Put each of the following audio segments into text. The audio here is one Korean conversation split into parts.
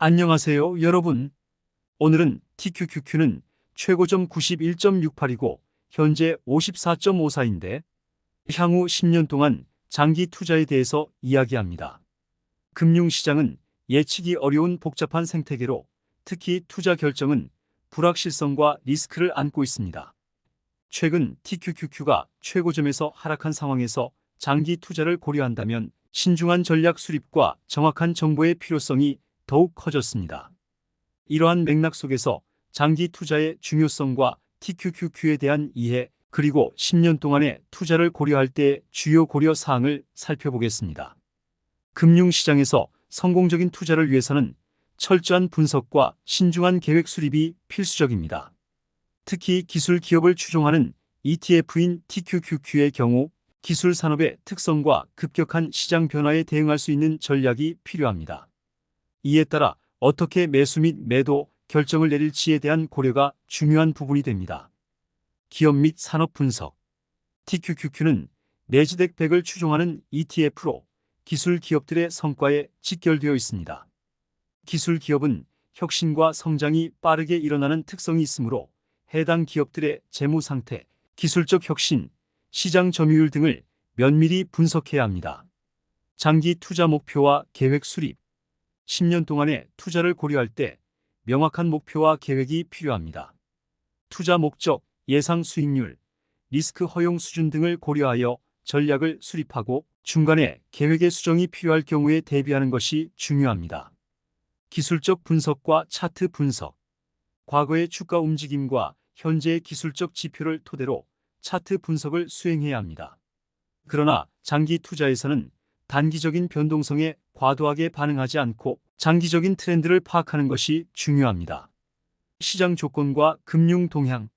안녕하세요, 여러분. 오늘은 TQQQ는 최고점 91.68이고 현재 54.54인데 향후 10년 동안 장기 투자에 대해서 이야기합니다. 금융시장은 예측이 어려운 복잡한 생태계로 특히 투자 결정은 불확실성과 리스크를 안고 있습니다. 최근 TQQQ가 최고점에서 하락한 상황에서 장기 투자를 고려한다면 신중한 전략 수립과 정확한 정보의 필요성이 더욱 커졌습니다. 이러한 맥락 속에서 장기 투자의 중요성과 TQQQ에 대한 이해, 그리고 10년 동안의 투자를 고려할 때의 주요 고려 사항을 살펴보겠습니다. 금융시장에서 성공적인 투자를 위해서는 철저한 분석과 신중한 계획 수립이 필수적입니다. 특히 기술 기업을 추종하는 ETF인 TQQQ의 경우 기술 산업의 특성과 급격한 시장 변화에 대응할 수 있는 전략이 필요합니다. 이에 따라 어떻게 매수 및 매도 결정을 내릴지에 대한 고려가 중요한 부분이 됩니다. 기업 및 산업 분석. TQQQ는 내지덱 100을 추종하는 ETF로 기술 기업들의 성과에 직결되어 있습니다. 기술 기업은 혁신과 성장이 빠르게 일어나는 특성이 있으므로 해당 기업들의 재무 상태, 기술적 혁신, 시장 점유율 등을 면밀히 분석해야 합니다. 장기 투자 목표와 계획 수립. 10년 동안의 투자를 고려할 때 명확한 목표와 계획이 필요합니다. 투자 목적, 예상 수익률, 리스크 허용 수준 등을 고려하여 전략을 수립하고 중간에 계획의 수정이 필요할 경우에 대비하는 것이 중요합니다. 기술적 분석과 차트 분석. 과거의 주가 움직임과 현재의 기술적 지표를 토대로 차트 분석을 수행해야 합니다. 그러나 장기 투자에서는 단기적인 변동성에 과도하게 반응하지 않고 장기적인 트렌드를 파악하는 것이 중요합니다. 시장 조건과 금융 동향.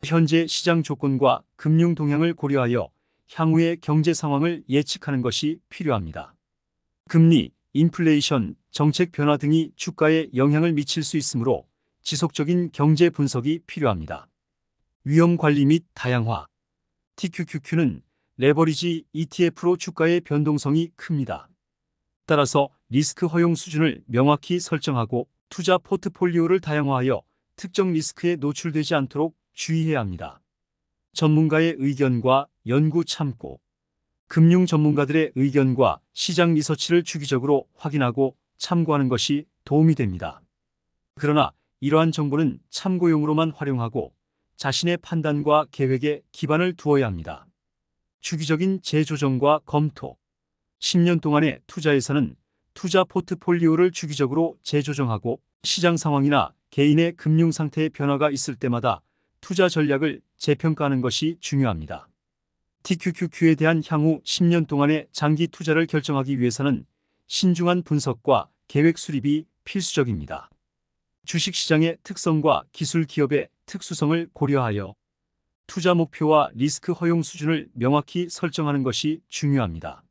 현재 시장 조건과 금융 동향을 고려하여 향후의 경제 상황을 예측하는 것이 필요합니다. 금리, 인플레이션, 정책 변화 등이 주가에 영향을 미칠 수 있으므로 지속적인 경제 분석이 필요합니다. 위험 관리 및 다양화. TQQQ는 레버리지 ETF로 주가의 변동성이 큽니다. 따라서 리스크 허용 수준을 명확히 설정하고 투자 포트폴리오를 다양화하여 특정 리스크에 노출되지 않도록 주의해야 합니다. 전문가의 의견과 연구 참고. 금융 전문가들의 의견과 시장 리서치를 주기적으로 확인하고 참고하는 것이 도움이 됩니다. 그러나 이러한 정보는 참고용으로만 활용하고 자신의 판단과 계획에 기반을 두어야 합니다. 주기적인 재조정과 검토. 10년 동안의 투자에서는 투자 포트폴리오를 주기적으로 재조정하고 시장 상황이나 개인의 금융 상태의 변화가 있을 때마다 투자 전략을 재평가하는 것이 중요합니다. TQQQ에 대한 향후 10년 동안의 장기 투자를 결정하기 위해서는 신중한 분석과 계획 수립이 필수적입니다. 주식시장의 특성과 기술 기업의 특수성을 고려하여 투자 목표와 리스크 허용 수준을 명확히 설정하는 것이 중요합니다.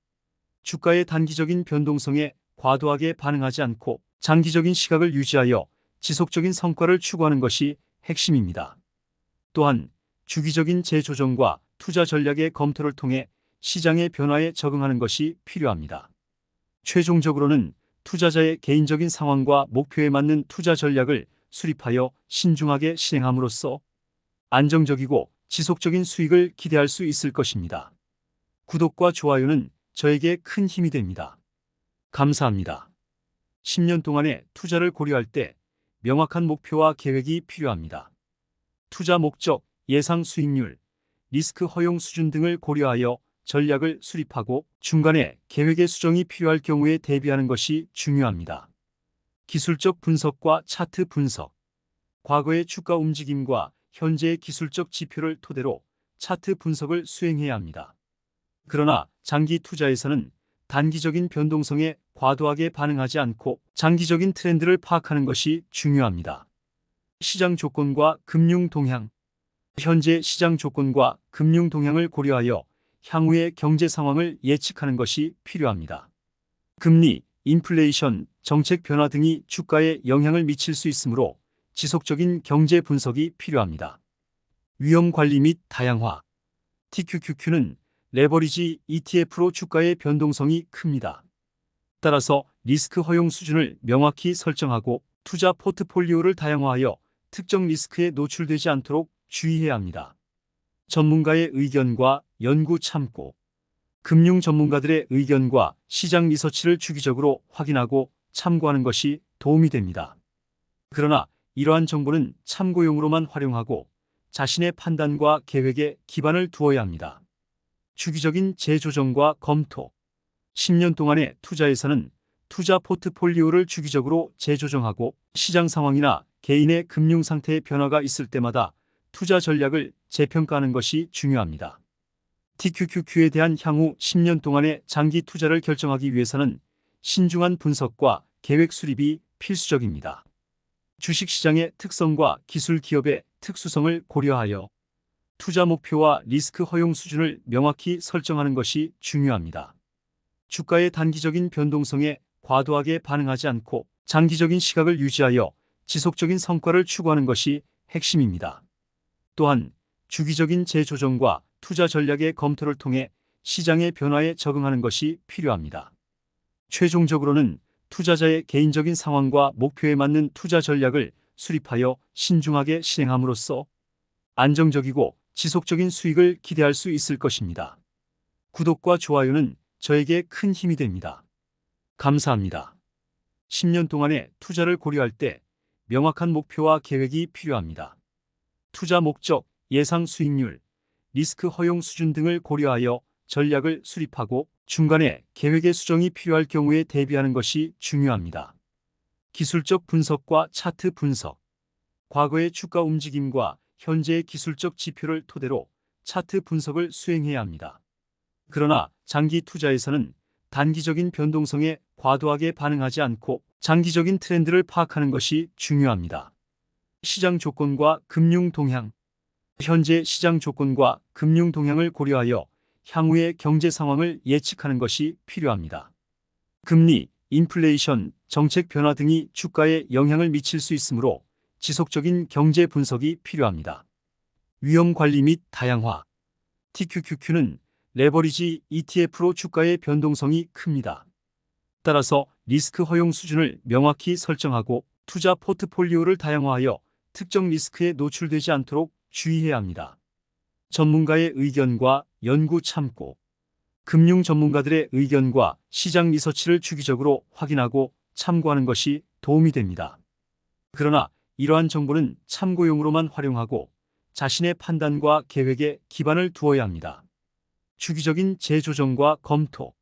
주가의 단기적인 변동성에 과도하게 반응하지 않고 장기적인 시각을 유지하여 지속적인 성과를 추구하는 것이 핵심입니다. 또한 주기적인 재조정과 투자 전략의 검토를 통해 시장의 변화에 적응하는 것이 필요합니다. 최종적으로는 투자자의 개인적인 상황과 목표에 맞는 투자 전략을 수립하여 신중하게 실행함으로써 안정적이고 지속적인 수익을 기대할 수 있을 것입니다. 구독과 좋아요는 저에게 큰 힘이 됩니다. 감사합니다. 10년 동안의 투자를 고려할 때 명확한 목표와 계획이 필요합니다. 투자 목적, 예상 수익률, 리스크 허용 수준 등을 고려하여 전략을 수립하고 중간에 계획의 수정이 필요할 경우에 대비하는 것이 중요합니다. 기술적 분석과 차트 분석. 과거의 주가 움직임과 현재의 기술적 지표를 토대로 차트 분석을 수행해야 합니다. 그러나 장기 투자에서는 단기적인 변동성에 과도하게 반응하지 않고 장기적인 트렌드를 파악하는 것이 중요합니다. 시장 조건과 금융 동향. 현재 시장 조건과 금융 동향을 고려하여 향후의 경제 상황을 예측하는 것이 필요합니다. 금리, 인플레이션, 정책 변화 등이 주가에 영향을 미칠 수 있으므로 지속적인 경제 분석이 필요합니다. 위험 관리 및 다양화. TQQQ는 레버리지 ETF로 주가의 변동성이 큽니다. 따라서 리스크 허용 수준을 명확히 설정하고 투자 포트폴리오를 다양화하여 특정 리스크에 노출되지 않도록 주의해야 합니다. 전문가의 의견과 연구 참고. 금융 전문가들의 의견과 시장 리서치를 주기적으로 확인하고 참고하는 것이 도움이 됩니다. 그러나 이러한 정보는 참고용으로만 활용하고 자신의 판단과 계획에 기반을 두어야 합니다. 주기적인 재조정과 검토. 10년 동안의 투자에서는 투자 포트폴리오를 주기적으로 재조정하고 시장 상황이나 개인의 금융 상태의 변화가 있을 때마다 투자 전략을 재평가하는 것이 중요합니다. TQQQ에 대한 향후 10년 동안의 장기 투자를 결정하기 위해서는 신중한 분석과 계획 수립이 필수적입니다. 주식시장의 특성과 기술 기업의 특수성을 고려하여 투자 목표와 리스크 허용 수준을 명확히 설정하는 것이 중요합니다. 주가의 단기적인 변동성에 과도하게 반응하지 않고 장기적인 시각을 유지하여 지속적인 성과를 추구하는 것이 핵심입니다. 또한 주기적인 재조정과 투자 전략의 검토를 통해 시장의 변화에 적응하는 것이 필요합니다. 최종적으로는 투자자의 개인적인 상황과 목표에 맞는 투자 전략을 수립하여 신중하게 실행함으로써 안정적이고 지속적인 수익을 기대할 수 있을 것입니다. 구독과 좋아요는 저에게 큰 힘이 됩니다. 감사합니다. 10년 동안의 투자를 고려할 때 명확한 목표와 계획이 필요합니다. 투자 목적, 예상 수익률, 리스크 허용 수준 등을 고려하여 전략을 수립하고 중간에 계획의 수정이 필요할 경우에 대비하는 것이 중요합니다. 기술적 분석과 차트 분석. 과거의 주가 움직임과 현재의 기술적 지표를 토대로 차트 분석을 수행해야 합니다. 그러나 장기 투자에서는 단기적인 변동성에 과도하게 반응하지 않고 장기적인 트렌드를 파악하는 것이 중요합니다. 시장 조건과 금융 동향. 현재 시장 조건과 금융 동향을 고려하여 향후의 경제 상황을 예측하는 것이 필요합니다. 금리, 인플레이션, 정책 변화 등이 주가에 영향을 미칠 수 있으므로 지속적인 경제 분석이 필요합니다. 위험 관리 및 다양화. TQQQ는 레버리지 ETF로 주가의 변동성이 큽니다. 따라서 리스크 허용 수준을 명확히 설정하고 투자 포트폴리오를 다양화하여 특정 리스크에 노출되지 않도록 주의해야 합니다. 전문가의 의견과 연구 참고. 금융 전문가들의 의견과 시장 리서치를 주기적으로 확인하고 참고하는 것이 도움이 됩니다. 그러나 이러한 정보는 참고용으로만 활용하고 자신의 판단과 계획에 기반을 두어야 합니다. 주기적인 재조정과 검토.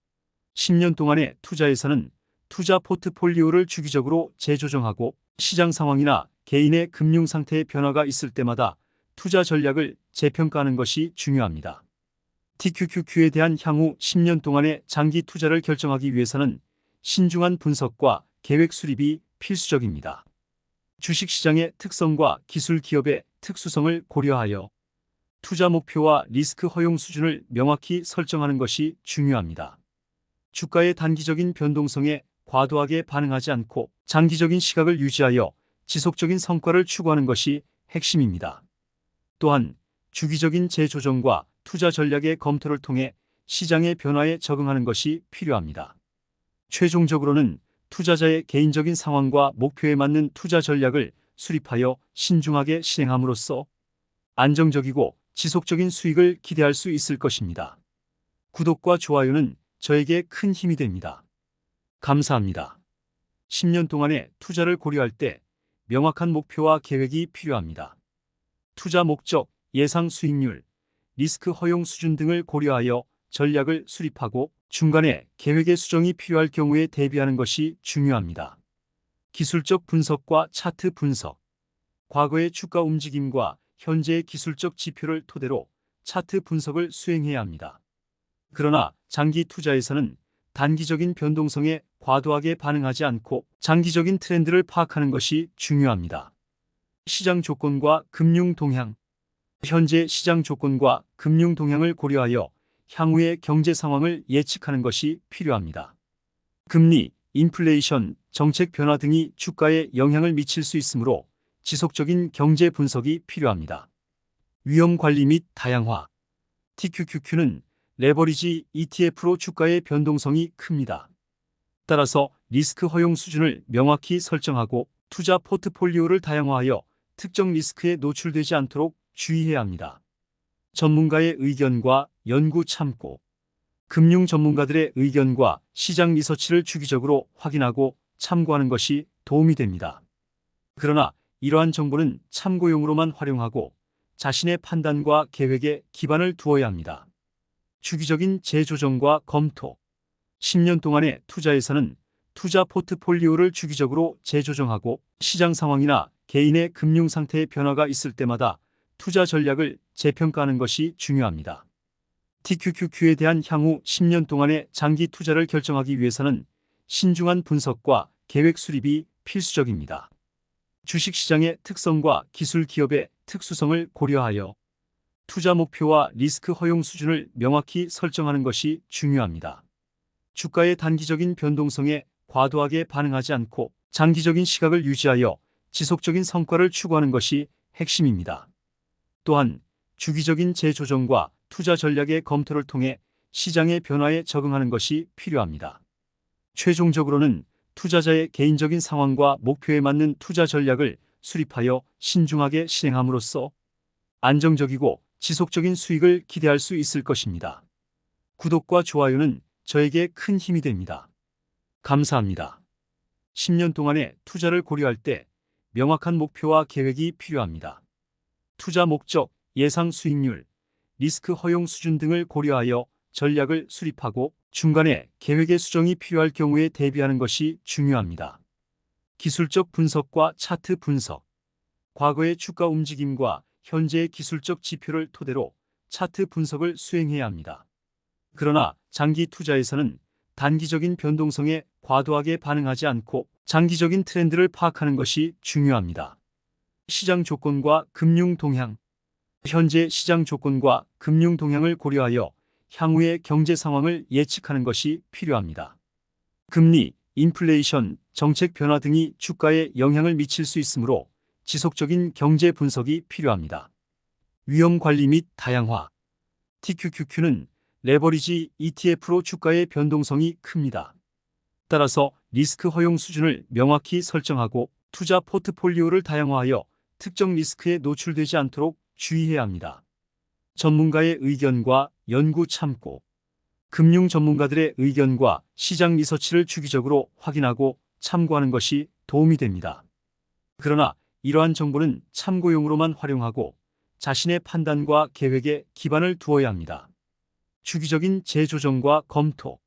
10년 동안의 투자에서는 투자 포트폴리오를 주기적으로 재조정하고 시장 상황이나 개인의 금융 상태의 변화가 있을 때마다 투자 전략을 재평가하는 것이 중요합니다. TQQQ에 대한 향후 10년 동안의 장기 투자를 결정하기 위해서는 신중한 분석과 계획 수립이 필수적입니다. 주식시장의 특성과 기술 기업의 특수성을 고려하여 투자 목표와 리스크 허용 수준을 명확히 설정하는 것이 중요합니다. 주가의 단기적인 변동성에 과도하게 반응하지 않고 장기적인 시각을 유지하여 지속적인 성과를 추구하는 것이 핵심입니다. 또한 주기적인 재조정과 투자 전략의 검토를 통해 시장의 변화에 적응하는 것이 필요합니다. 최종적으로는 투자자의 개인적인 상황과 목표에 맞는 투자 전략을 수립하여 신중하게 실행함으로써 안정적이고 지속적인 수익을 기대할 수 있을 것입니다. 구독과 좋아요는 저에게 큰 힘이 됩니다. 감사합니다. 10년 동안의 투자를 고려할 때 명확한 목표와 계획이 필요합니다. 투자 목적, 예상 수익률, 리스크 허용 수준 등을 고려하여 전략을 수립하고 중간에 계획의 수정이 필요할 경우에 대비하는 것이 중요합니다. 기술적 분석과 차트 분석. 과거의 주가 움직임과 현재의 기술적 지표를 토대로 차트 분석을 수행해야 합니다. 그러나 장기 투자에서는 단기적인 변동성에 과도하게 반응하지 않고 장기적인 트렌드를 파악하는 것이 중요합니다. 시장 조건과 금융 동향. 현재 시장 조건과 금융 동향을 고려하여 향후의 경제 상황을 예측하는 것이 필요합니다. 금리, 인플레이션, 정책 변화 등이 주가에 영향을 미칠 수 있으므로 지속적인 경제 분석이 필요합니다. 위험 관리 및 다양화. TQQQ는 레버리지 ETF로 주가의 변동성이 큽니다. 따라서 리스크 허용 수준을 명확히 설정하고 투자 포트폴리오를 다양화하여 특정 리스크에 노출되지 않도록 주의해야 합니다. 전문가의 의견과 연구 참고, 금융 전문가들의 의견과 시장 리서치를 주기적으로 확인하고 참고하는 것이 도움이 됩니다. 그러나 이러한 정보는 참고용으로만 활용하고 자신의 판단과 계획에 기반을 두어야 합니다. 주기적인 재조정과 검토. 10년 동안의 투자에서는 투자 포트폴리오를 주기적으로 재조정하고 시장 상황이나 개인의 금융 상태의 변화가 있을 때마다 투자 전략을 재평가하는 것이 중요합니다. TQQQ에 대한 향후 10년 동안의 장기 투자를 결정하기 위해서는 신중한 분석과 계획 수립이 필수적입니다. 주식시장의 특성과 기술 기업의 특수성을 고려하여 투자 목표와 리스크 허용 수준을 명확히 설정하는 것이 중요합니다. 주가의 단기적인 변동성에 과도하게 반응하지 않고 장기적인 시각을 유지하여 지속적인 성과를 추구하는 것이 핵심입니다. 또한 주기적인 재조정과 투자 전략의 검토를 통해 시장의 변화에 적응하는 것이 필요합니다. 최종적으로는 투자자의 개인적인 상황과 목표에 맞는 투자 전략을 수립하여 신중하게 실행함으로써 안정적이고 지속적인 수익을 기대할 수 있을 것입니다. 구독과 좋아요는 저에게 큰 힘이 됩니다. 감사합니다. 10년 동안의 투자를 고려할 때 명확한 목표와 계획이 필요합니다. 투자 목적, 예상 수익률, 리스크 허용 수준 등을 고려하여 전략을 수립하고 중간에 계획의 수정이 필요할 경우에 대비하는 것이 중요합니다. 기술적 분석과 차트 분석. 과거의 주가 움직임과 현재의 기술적 지표를 토대로 차트 분석을 수행해야 합니다. 그러나 장기 투자에서는 단기적인 변동성에 과도하게 반응하지 않고 장기적인 트렌드를 파악하는 것이 중요합니다. 시장 조건과 금융 동향. 현재 시장 조건과 금융 동향을 고려하여 향후의 경제 상황을 예측하는 것이 필요합니다. 금리, 인플레이션, 정책 변화 등이 주가에 영향을 미칠 수 있으므로 지속적인 경제 분석이 필요합니다. 위험 관리 및 다양화. TQQQ는 레버리지 ETF로 주가의 변동성이 큽니다. 따라서 리스크 허용 수준을 명확히 설정하고 투자 포트폴리오를 다양화하여 특정 리스크에 노출되지 않도록 주의해야 합니다. 전문가의 의견과 연구 참고. 금융 전문가들의 의견과 시장 리서치를 주기적으로 확인하고 참고하는 것이 도움이 됩니다. 그러나 이러한 정보는 참고용으로만 활용하고 자신의 판단과 계획에 기반을 두어야 합니다. 주기적인 재조정과 검토.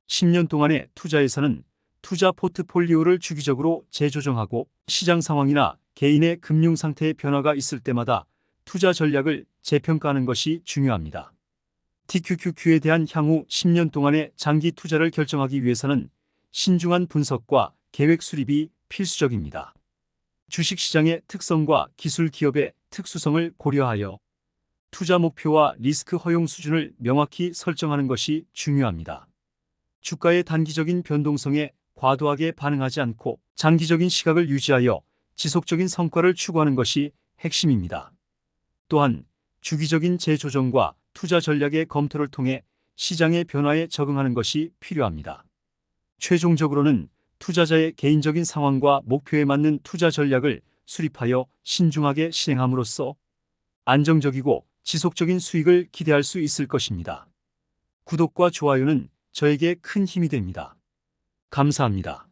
10년 동안의 투자에서는 투자 포트폴리오를 주기적으로 재조정하고 시장 상황이나 개인의 금융 상태의 변화가 있을 때마다 투자 전략을 재평가하는 것이 중요합니다. TQQQ에 대한 향후 10년 동안의 장기 투자를 결정하기 위해서는 신중한 분석과 계획 수립이 필수적입니다. 주식시장의 특성과 기술 기업의 특수성을 고려하여 투자 목표와 리스크 허용 수준을 명확히 설정하는 것이 중요합니다. 주가의 단기적인 변동성에 과도하게 반응하지 않고 장기적인 시각을 유지하여 지속적인 성과를 추구하는 것이 핵심입니다. 또한 주기적인 재조정과 투자 전략의 검토를 통해 시장의 변화에 적응하는 것이 필요합니다. 최종적으로는 투자자의 개인적인 상황과 목표에 맞는 투자 전략을 수립하여 신중하게 실행함으로써 안정적이고 지속적인 수익을 기대할 수 있을 것입니다. 구독과 좋아요는 저에게 큰 힘이 됩니다. 감사합니다.